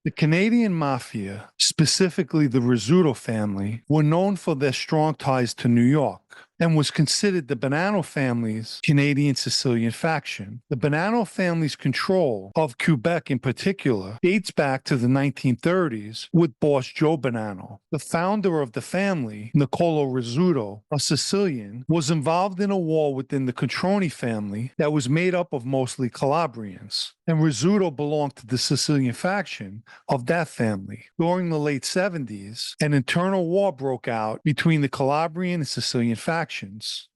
The Canadian Mafia, specifically the Rizzuto family, were known for their strong ties to New York and was considered the Bonanno family's Canadian Sicilian faction. The Bonanno family's control of Quebec in particular dates back to the 1930s with boss Joe Bonanno. The founder of the family, Niccolo Rizzuto, a Sicilian, was involved in a war within the Controni family that was made up of mostly Calabrians, and Rizzuto belonged to the Sicilian faction of that family. During the late 70s, an internal war broke out between the Calabrian and Sicilian factions,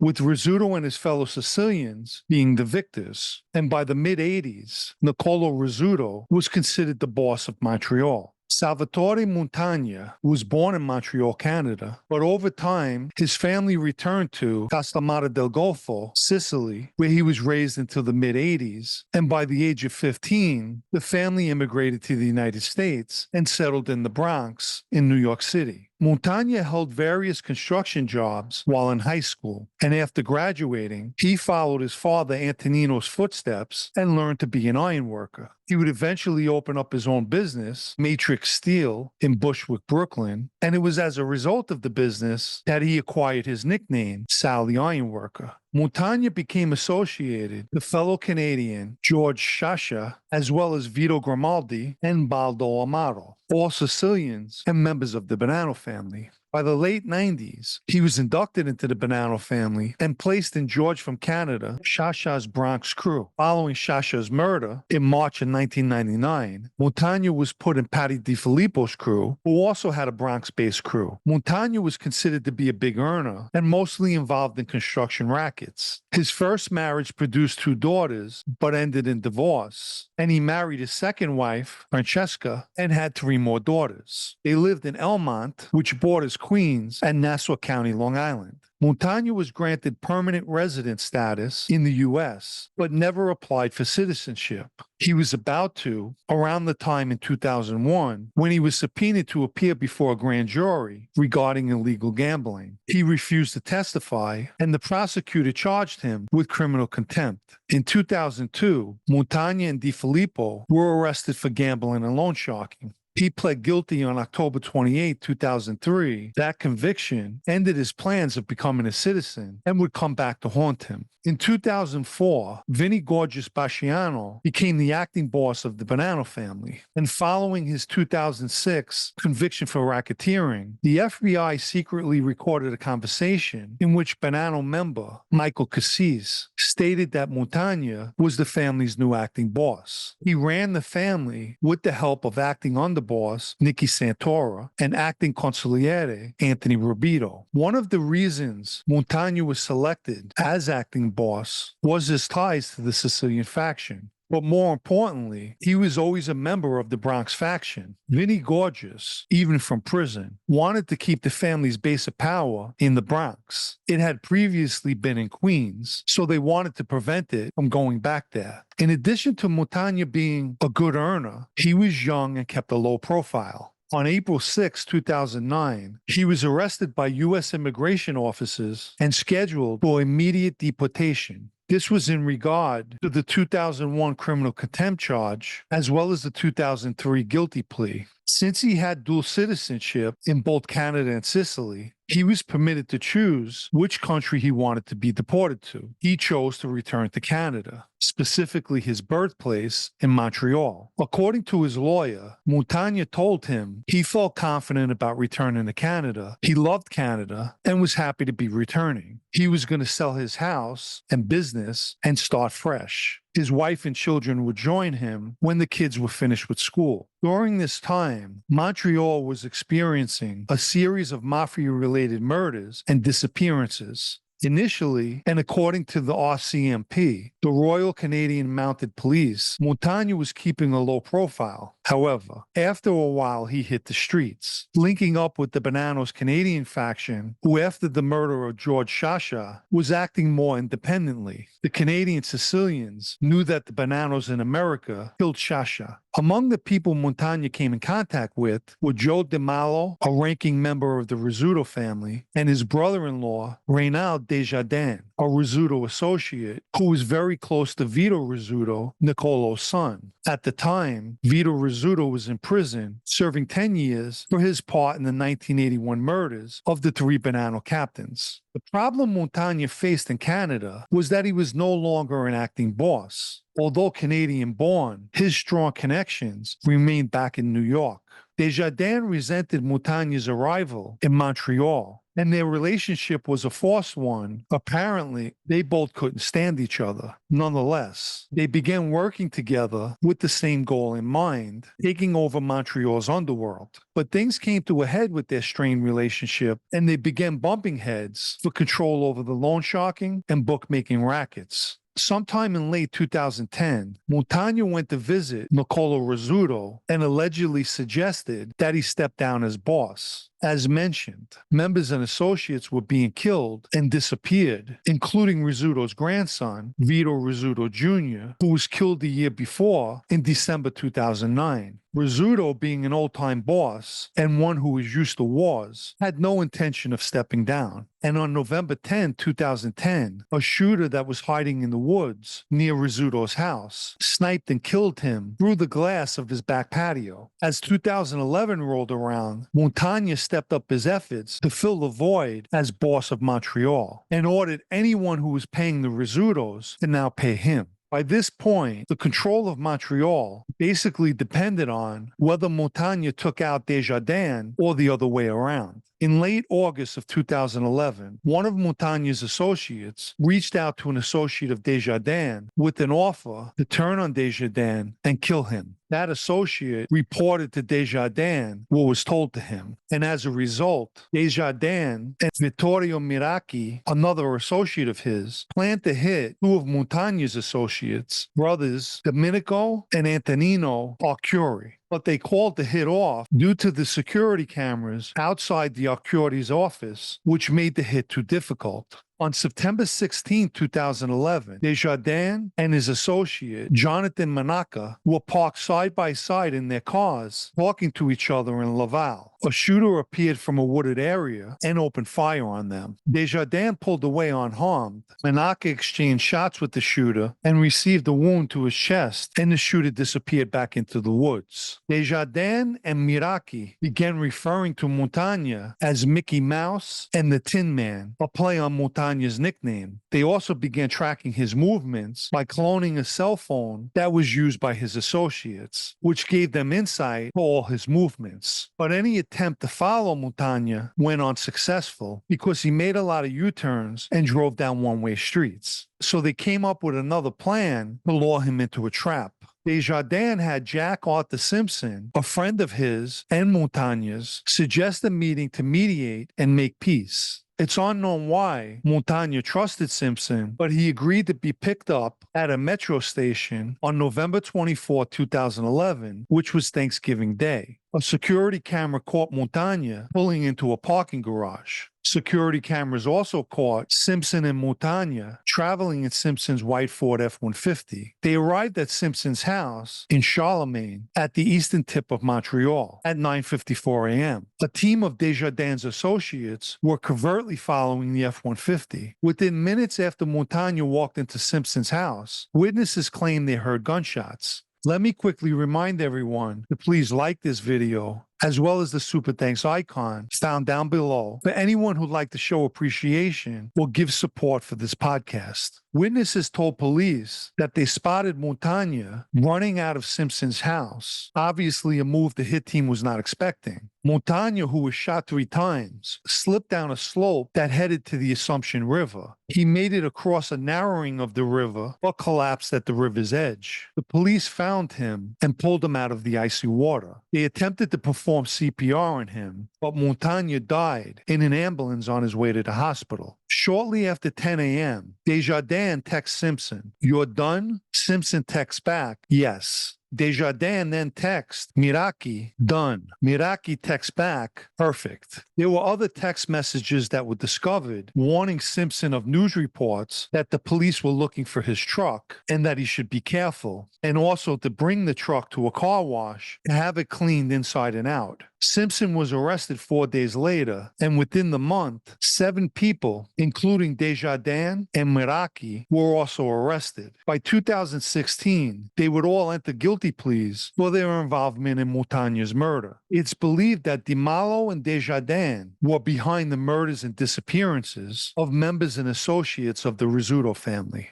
with Rizzuto and his fellow Sicilians being the victors. And by the mid-80s, Niccolo Rizzuto was considered the boss of Montreal. Salvatore Montagna was born in Montreal, Canada, but over time, his family returned to Castellamare del Golfo, Sicily, where he was raised until the mid-80s, and by the age of 15, the family immigrated to the United States and settled in the Bronx in New York City. Montagna held various construction jobs while in high school, and after graduating, he followed his father Antonino's footsteps and learned to be an ironworker. He would eventually open up his own business, Matrix Steel, in Bushwick, Brooklyn, and it was as a result of the business that he acquired his nickname, Sal the Ironworker. Montagna became associated with fellow Canadian George Sciascia, as well as Vito Grimaldi and Baldo Amaro, all Sicilians and members of the Bonanno family. By the late 90s, he was inducted into the Bonanno family and placed in George from Canada, Sciascia's Bronx crew. Following Sciascia's murder in March of 1999, Montagna was put in Patty DiFilippo's crew, who also had a Bronx-based crew. Montagna was considered to be a big earner and mostly involved in construction rackets. His first marriage produced 2 daughters, but ended in divorce, and he married his second wife, Francesca, and had 3 more daughters. They lived in Elmont, which borders Queens and Nassau County, Long Island. Montagna was granted permanent resident status in the U.S., but never applied for citizenship. He was about to, around the time in 2001, when he was subpoenaed to appear before a grand jury regarding illegal gambling. He refused to testify, and the prosecutor charged him with criminal contempt. In 2002, Montagna and DiFilippo were arrested for gambling and loan sharking. He pled guilty on October 28, 2003. That conviction ended his plans of becoming a citizen and would come back to haunt him. In 2004, Vinnie Gorgeous Basciano became the acting boss of the Bonanno family, and following his 2006 conviction for racketeering, the FBI secretly recorded a conversation in which Bonanno member Michael Cassis stated that Montagna was the family's new acting boss. He ran the family with the help of acting underboss Nicky Santora and acting consigliere Anthony Rubito. One of the reasons Montagna was selected as acting boss was his ties to the Sicilian faction. But more importantly, he was always a member of the Bronx faction. Vinnie Gorgeous, even from prison, wanted to keep the family's base of power in the Bronx. It had previously been in Queens, so they wanted to prevent it from going back there. In addition to Montagna being a good earner, he was young and kept a low profile. On April 6, 2009, he was arrested by U.S. immigration officers and scheduled for immediate deportation. This was in regard to the 2001 criminal contempt charge, as well as the 2003 guilty plea. Since he had dual citizenship in both Canada and Sicily, he was permitted to choose which country he wanted to be deported to. He chose to return to Canada, specifically his birthplace in Montreal. According to his lawyer, Montagna told him he felt confident about returning to Canada. He loved Canada and was happy to be returning. He was going to sell his house and business and start fresh. His wife and children would join him when the kids were finished with school. During this time, Montreal was experiencing a series of mafia-related murders and disappearances. Initially, and according to the RCMP, the Royal Canadian Mounted Police, Montagna was keeping a low profile. However, after a while, he hit the streets, linking up with the Bonanno's Canadian faction, who after the murder of George Sciascia was acting more independently. The Canadian Sicilians knew that the Bonannos in America killed Sciascia, Among the people Montagna came in contact with were Joe DeMallo, a ranking member of the Rizzuto family, and his brother-in-law, Reynald Desjardins, a Rizzuto associate who was very close to Vito Rizzuto, Niccolo's son. At the time, Vito Rizzuto was in prison, serving 10 years for his part in the 1981 murders of the three Bonanno captains. The problem Montagna faced in Canada was that he was no longer an acting boss. Although Canadian-born, his strong connections remained back in New York. Desjardins resented Montagna's arrival in Montreal, and their relationship was a forced one. Apparently, they both couldn't stand each other. Nonetheless, they began working together with the same goal in mind, taking over Montreal's underworld. But things came to a head with their strained relationship, and they began bumping heads for control over the loan sharking and bookmaking rackets. Sometime in late 2010, Montagna went to visit Niccolo Rizzuto and allegedly suggested that he step down as boss. As mentioned, members and associates were being killed and disappeared, including Rizzuto's grandson, Vito Rizzuto Jr., who was killed the year before in December 2009. Rizzuto, being an old-time boss and one who was used to wars, had no intention of stepping down. And on November 10, 2010, a shooter that was hiding in the woods near Rizzuto's house sniped and killed him through the glass of his back patio. As 2011 rolled around, Montagna stepped up his efforts to fill the void as boss of Montreal and ordered anyone who was paying the Rizzutos to now pay him. By this point, the control of Montreal basically depended on whether Montagna took out Desjardins or the other way around. In late August of 2011, one of Montagna's associates reached out to an associate of Desjardins with an offer to turn on Desjardins and kill him. That associate reported to Desjardins what was told to him, and as a result, Desjardins and Vittorio Miracchi, another associate of his, planned to hit two of Montagna's associates, brothers Domenico and Antonino Arcuri. But they called the hit off due to the security cameras outside the Arcuri's office, which made the hit too difficult. On September 16, 2011, Desjardins and his associate, Jonathan Manaka, were parked side by side in their cars, talking to each other in Laval. A shooter appeared from a wooded area and opened fire on them. Desjardins pulled away unharmed. Manaka exchanged shots with the shooter and received a wound to his chest, and the shooter disappeared back into the woods. Desjardins and Miracchi began referring to Montagna as Mickey Mouse and the Tin Man, a play on Montagna's nickname. They also began tracking his movements by cloning a cell phone that was used by his associates, which gave them insight to all his movements. But any attempt to follow Montagna went unsuccessful because he made a lot of U-turns and drove down one-way streets. So they came up with another plan to lure him into a trap. Desjardins had Jack Arthur Simpson, a friend of his and Montagna's, suggest a meeting to mediate and make peace. It's unknown why Montagna trusted Simpson, but he agreed to be picked up at a metro station on November 24, 2011, which was Thanksgiving Day. A security camera caught Montagna pulling into a parking garage. Security cameras also caught Simpson and Montagna traveling in Simpson's white Ford F-150. They arrived at Simpson's house in Charlemagne at the eastern tip of Montreal at 9:54 a.m. A team of Desjardins associates were covertly following the F-150. Within minutes after Montagna walked into Simpson's house, witnesses claimed they heard gunshots. Let me quickly remind everyone to please like this video, as well as the Super Thanks icon found down below for anyone who'd like to show appreciation or give support for this podcast. Witnesses told police that they spotted Montagna running out of Simpson's house, obviously a move the hit team was not expecting. Montagna, who was shot 3 times, slipped down a slope that headed to the Assumption River. He made it across a narrowing of the river, but collapsed at the river's edge. The police found him and pulled him out of the icy water. They attempted to perform CPR on him, but Montagna died in an ambulance on his way to the hospital. Shortly after 10 a.m., Desjardins texts Simpson, "You're done?" Simpson texts back, "Yes." Desjardins then texts Miraki, done. Miraki texts back, perfect. There were other text messages that were discovered warning Simpson of news reports that the police were looking for his truck and that he should be careful, and also to bring the truck to a car wash and have it cleaned inside and out. Simpson was arrested 4 days later, and within the month, 7 people, including Desjardins and Miraki, were also arrested. By 2016, they would all enter guilty pleas for their involvement in Montagna's murder. It's believed that Di Malo and Desjardins were behind the murders and disappearances of members and associates of the Rizzuto family.